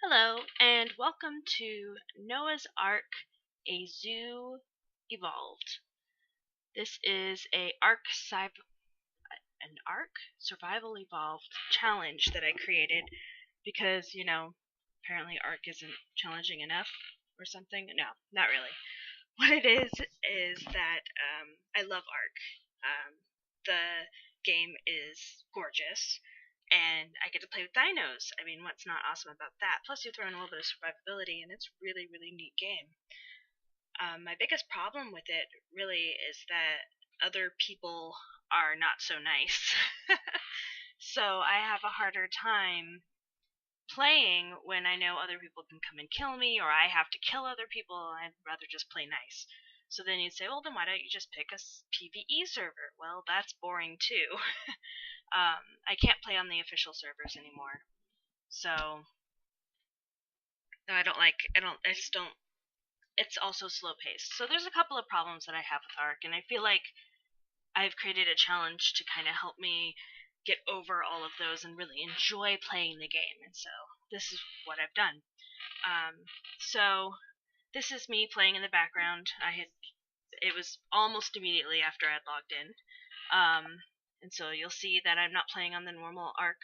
Hello, and welcome to Noah's Ark, a Zoo Evolved. This is an Ark Survival Evolved challenge that I created because, apparently Ark isn't challenging enough or something. No, not really. What it is that I love Ark. The game is gorgeous, and I get to play with dinos. I mean, what's not awesome about that? Plus, you throw in a little bit of survivability, and it's really, really neat game. My biggest problem with it really is that other people are not so nice. So I have a harder time playing when I know other people can come and kill me, or I have to kill other people. I'd rather just play nice. So then you'd say, well, then why don't you just pick a PvE server? Well, that's boring too. I can't play on the official servers anymore. So I just don't, it's also slow paced. So there's a couple of problems that I have with Ark, and I feel like I've created a challenge to kind of help me get over all of those and really enjoy playing the game. And so this is what I've done. So this is me playing in the background. It was almost immediately after I'd logged in. And so you'll see that I'm not playing on the normal Ark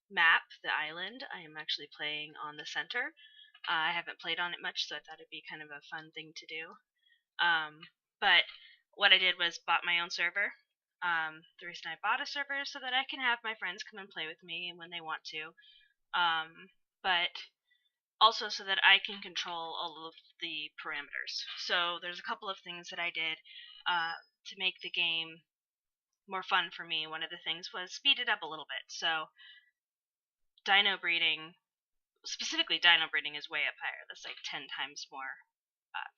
map, the island. I am actually playing on the center. I haven't played on it much, so I thought it'd be kind of a fun thing to do. But what I did was bought my own server. The reason I bought a server is so that I can have my friends come and play with me when they want to. But also so that I can control all of the parameters. So there's a couple of things that I did to make the game more fun for me. One of the things was speed it up a little bit. So dino breeding, specifically dino breeding, is way up higher. That's like 10 times more,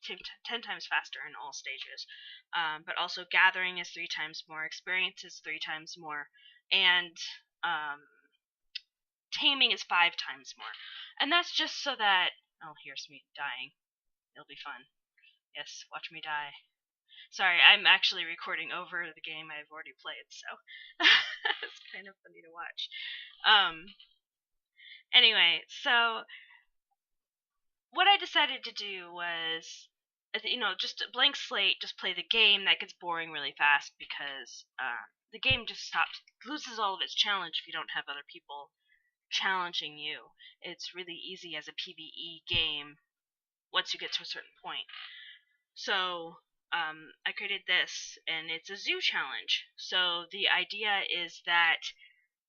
10 times faster in all stages. But also gathering is 3 times more, experience is 3 times more, and taming is 5 times more. And that's just so that, oh, here's me dying. It'll be fun. Yes, watch me die. Sorry, I'm actually recording over the game I've already played, so it's kind of funny to watch. Anyway, so what I decided to do was, just a blank slate, just play the game. That gets boring really fast because the game just loses all of its challenge if you don't have other people challenging you. It's really easy as a PvE game once you get to a certain point. So I created this, and it's a zoo challenge. So the idea is that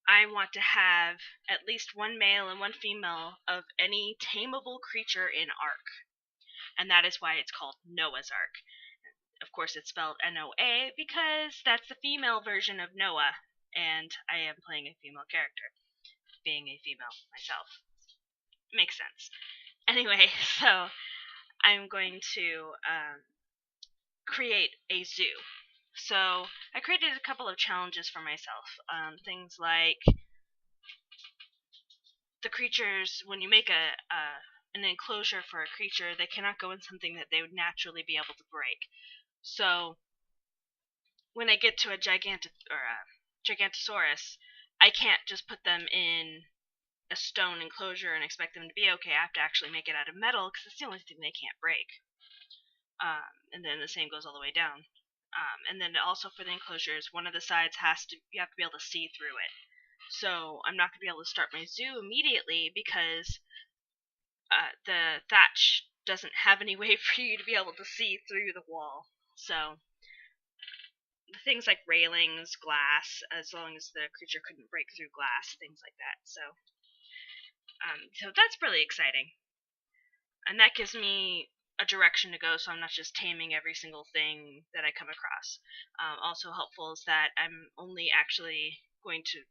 I want to have at least one male and one female of any tameable creature in Ark. And that is why it's called Noah's Ark. Of course, it's spelled N-O-A because that's the female version of Noah, and I am playing a female character, being a female myself. Makes sense. Anyway, so I'm going to create a zoo. So I created a couple of challenges for myself. Things like the creatures, when you make an enclosure for a creature, they cannot go in something that they would naturally be able to break. So when I get to a Gigantosaurus, I can't just put them in a stone enclosure and expect them to be okay. I have to actually make it out of metal because it's the only thing they can't break. And then the same goes all the way down. And then also for the enclosures, one of the sides you have to be able to see through it. So I'm not going to be able to start my zoo immediately because the thatch doesn't have any way for you to be able to see through the wall. So the things like railings, glass, as long as the creature couldn't break through glass, things like that. So that's really exciting. And that gives me a direction to go, so I'm not just taming every single thing that I come across. Also helpful is that I'm only going to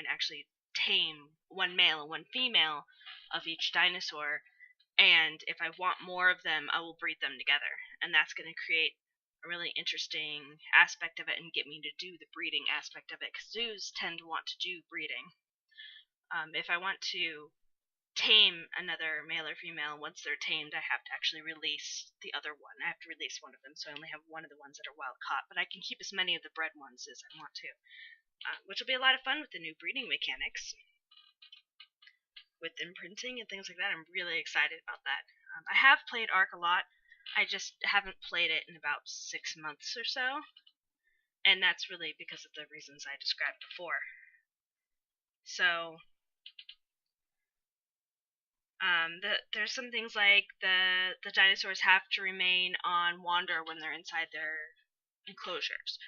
actually tame one male and one female of each dinosaur, and if I want more of them, I will breed them together, and that's going to create a really interesting aspect of it and get me to do the breeding aspect of it, because zoos tend to want to do breeding. If I want to tame another male or female, once they're tamed, I have to actually release the other one. I have to release one of them, so I only have one of the ones that are wild caught, but I can keep as many of the bred ones as I want to, which will be a lot of fun with the new breeding mechanics. with imprinting and things like that. I'm really excited about that. I have played Ark a lot. I just haven't played it in about 6 months or so, and that's really because of the reasons I described before. So, there's some things like the dinosaurs have to remain on wander when they're inside their enclosures.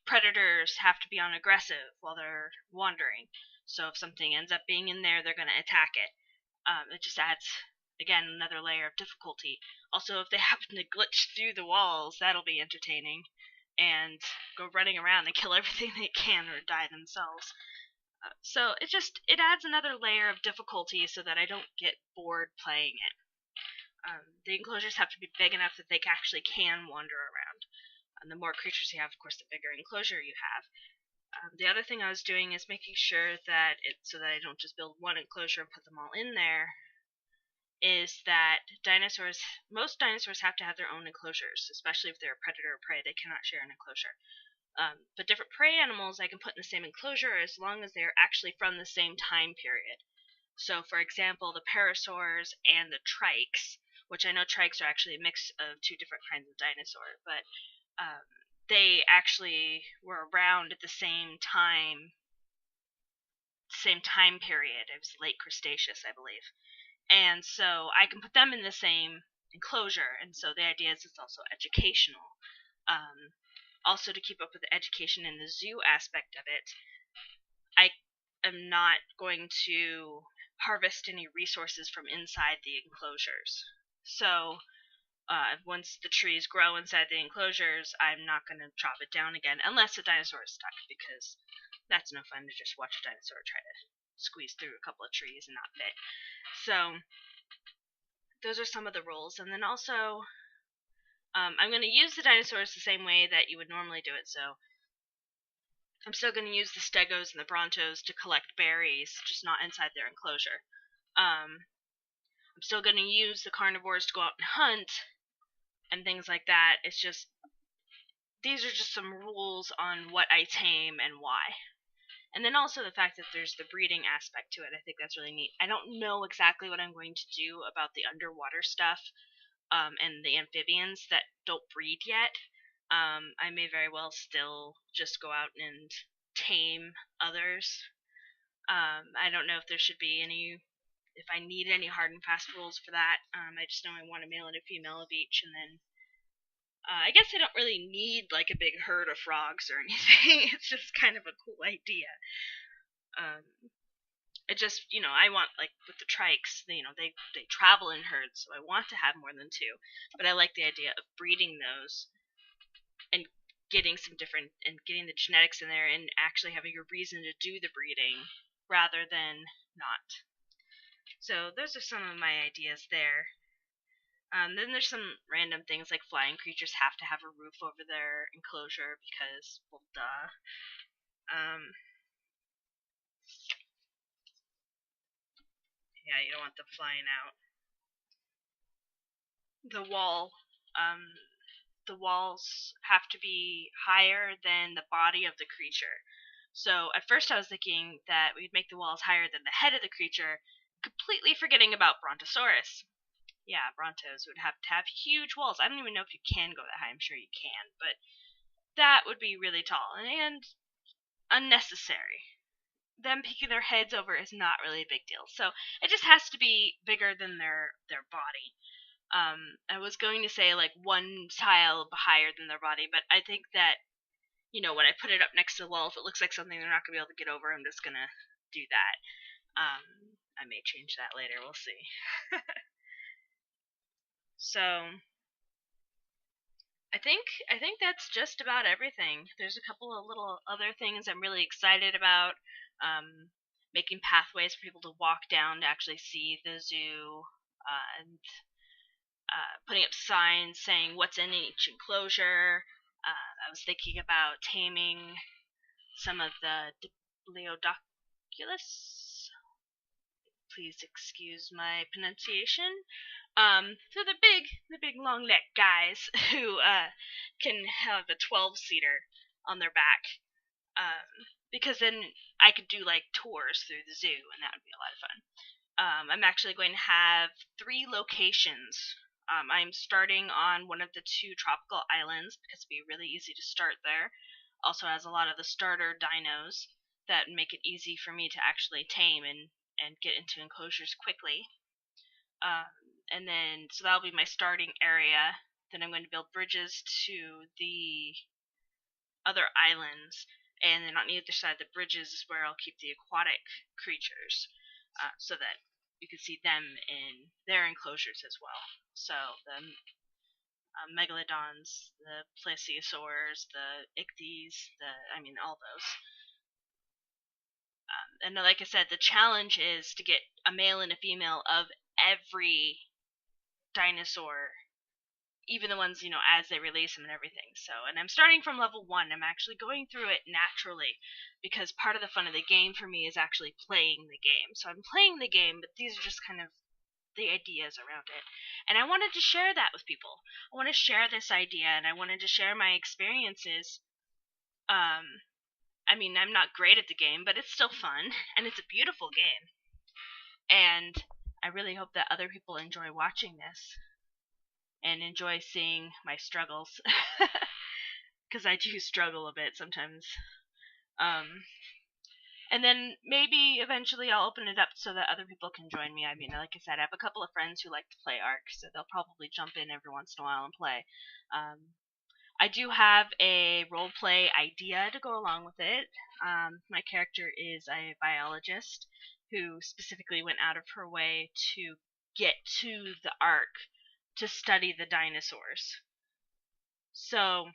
Predators have to be on aggressive while they're wandering. So if something ends up being in there, they're going to attack it. It just adds, again, another layer of difficulty. Also, if they happen to glitch through the walls, that'll be entertaining. And go running around and kill everything they can or die themselves. So it adds another layer of difficulty so that I don't get bored playing it. The enclosures have to be big enough that they actually can wander around. And the more creatures you have, of course, the bigger enclosure you have. The other thing I was doing is making sure that so that I don't just build one enclosure and put them all in there, is that most dinosaurs have to have their own enclosures, especially if they're a predator or prey. They cannot share an enclosure. But different prey animals I can put in the same enclosure as long as they're actually from the same time period. So, for example, the parasaurs and the trikes, which I know trikes are actually a mix of two different kinds of dinosaur, but they actually were around at the same time period. It was late Cretaceous, I believe. And so I can put them in the same enclosure, and so the idea is it's also educational. Also, to keep up with the education and the zoo aspect of it, I am not going to harvest any resources from inside the enclosures. So, once the trees grow inside the enclosures, I'm not going to chop it down again, unless a dinosaur is stuck, because that's no fun to just watch a dinosaur try to squeeze through a couple of trees and not fit. So, those are some of the rules. And then also, I'm going to use the dinosaurs the same way that you would normally do it. So I'm still going to use the stegos and the brontos to collect berries, just not inside their enclosure. I'm still going to use the carnivores to go out and hunt and things like that. It's just, these are just some rules on what I tame and why. And then also the fact that there's the breeding aspect to it. I think that's really neat. I don't know exactly what I'm going to do about the underwater stuff. And the amphibians that don't breed yet. I may very well still just go out and tame others. I don't know if there should be if I need any hard and fast rules for that. I just know I want a male and a female of each, and then I guess I don't really need like a big herd of frogs or anything. It's just kind of a cool idea. It just, I want, like, with the trikes, they travel in herds, so I want to have more than two. But I like the idea of breeding those and getting getting the genetics in there and actually having a reason to do the breeding rather than not. So those are some of my ideas there. Then there's some random things like flying creatures have to have a roof over their enclosure because, well, duh. Yeah, you don't want them flying out. The walls have to be higher than the body of the creature. So at first I was thinking that we'd make the walls higher than the head of the creature, completely forgetting about Brontosaurus. Yeah, Brontos would have to have huge walls. I don't even know if you can go that high. I'm sure you can, but that would be really tall and unnecessary. Them peeking their heads over is not really a big deal. So it just has to be bigger than their body. I was going to say like one tile higher than their body, but I think that, when I put it up next to the wall, if it looks like something they're not going to be able to get over, I'm just going to do that. I may change that later. We'll see. So, I think that's just about everything. There's a couple of little other things I'm really excited about. Making pathways for people to walk down to actually see the zoo, and putting up signs saying what's in each enclosure. I was thinking about taming some of the Diplodocus. Please excuse my pronunciation. So the big long neck guys who can have a 12-seater on their back. Because then I could do like tours through the zoo, and that would be a lot of fun. I'm actually going to have 3 locations. I'm starting on one of the 2 tropical islands because it'd be really easy to start there. Also has a lot of the starter dinos that make it easy for me to actually tame and get into enclosures quickly. And then, so that'll be my starting area. Then I'm going to build bridges to the other islands, and then on either side of the bridges is where I'll keep the aquatic creatures, so that you can see them in their enclosures as well. So the megalodons, the plesiosaurs, the ichthyes, all those. And like I said, the challenge is to get a male and a female of every dinosaur, even the ones, as they release them and everything. So, and I'm starting from level 1. I'm actually going through it naturally because part of the fun of the game for me is actually playing the game. So I'm playing the game, but these are just kind of the ideas around it. And I wanted to share that with people. I want to share this idea, and I wanted to share my experiences. I'm not great at the game, but it's still fun, and it's a beautiful game. And I really hope that other people enjoy watching this and enjoy seeing my struggles, because I do struggle a bit sometimes. And then maybe eventually I'll open it up so that other people can join me. Like I said, I have a couple of friends who like to play Ark, so they'll probably jump in every once in a while and play. I do have a roleplay idea to go along with it. My character is a biologist who specifically went out of her way to get to the Ark to study the dinosaurs. So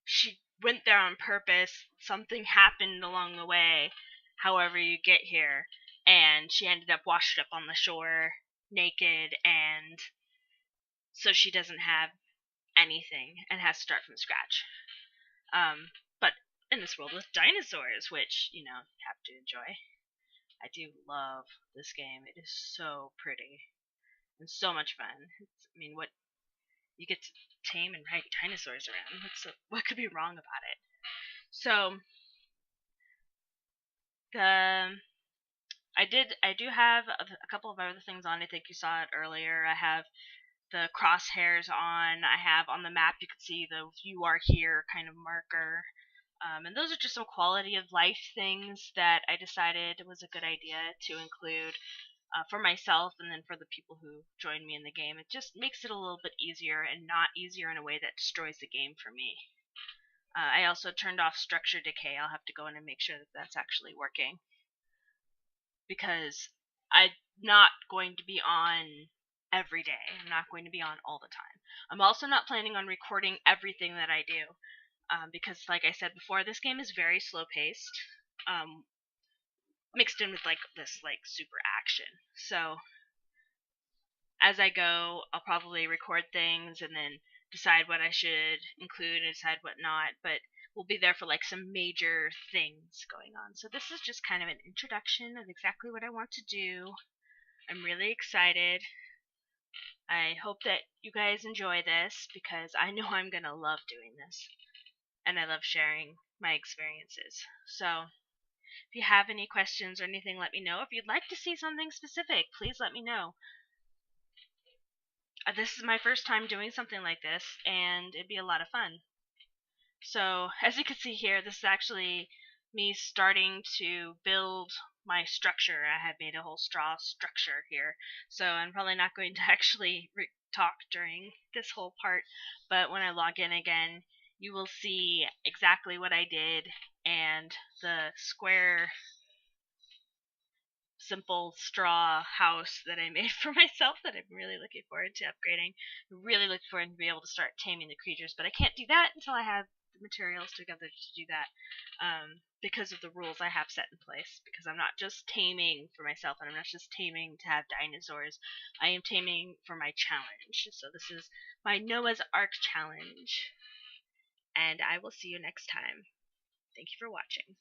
she went there on purpose. Something happened along the way, however you get here, and she ended up washed up on the shore, naked, and so she doesn't have anything and has to start from scratch. But in this world with dinosaurs, which, you have to enjoy. I do love this game. It is so pretty and so much fun. What you get to tame and ride dinosaurs around. What could be wrong about it? So I do have a couple of other things on. I think you saw it earlier. I have the crosshairs on. I have on the map, you can see the "you are here" kind of marker. And those are just some quality of life things that I decided was a good idea to include for myself and then for the people who join me in the game. It just makes it a little bit easier and not easier in a way that destroys the game for me. I also turned off structure decay. I'll have to go in and make sure that that's actually working, because I'm not going to be on every day. I'm not going to be on all the time. I'm also not planning on recording everything that I do, because, like I said before, this game is very slow paced, mixed in with this super action. So as I go, I'll probably record things and then decide what I should include and decide what not. But we'll be there for some major things going on. So this is just kind of an introduction of exactly what I want to do. I'm really excited. I hope that you guys enjoy this, because I know I'm going to love doing this. And I love sharing my experiences. So if you have any questions or anything, let me know. If you'd like to see something specific, please let me know. This is my first time doing something like this, and it'd be a lot of fun. So, as you can see here, this is actually me starting to build my structure. I have made a whole straw structure here, so I'm probably not going to actually talk during this whole part, but when I log in again, you will see exactly what I did and the square simple straw house that I made for myself that I'm really looking forward to upgrading. I'm really looking forward to be able to start taming the creatures, but I can't do that until I have the materials together to do that, because of the rules I have set in place. Because I'm not just taming for myself, and I'm not just taming to have dinosaurs. I am taming for my challenge. So this is my Noah's Ark challenge, and I will see you next time. Thank you for watching.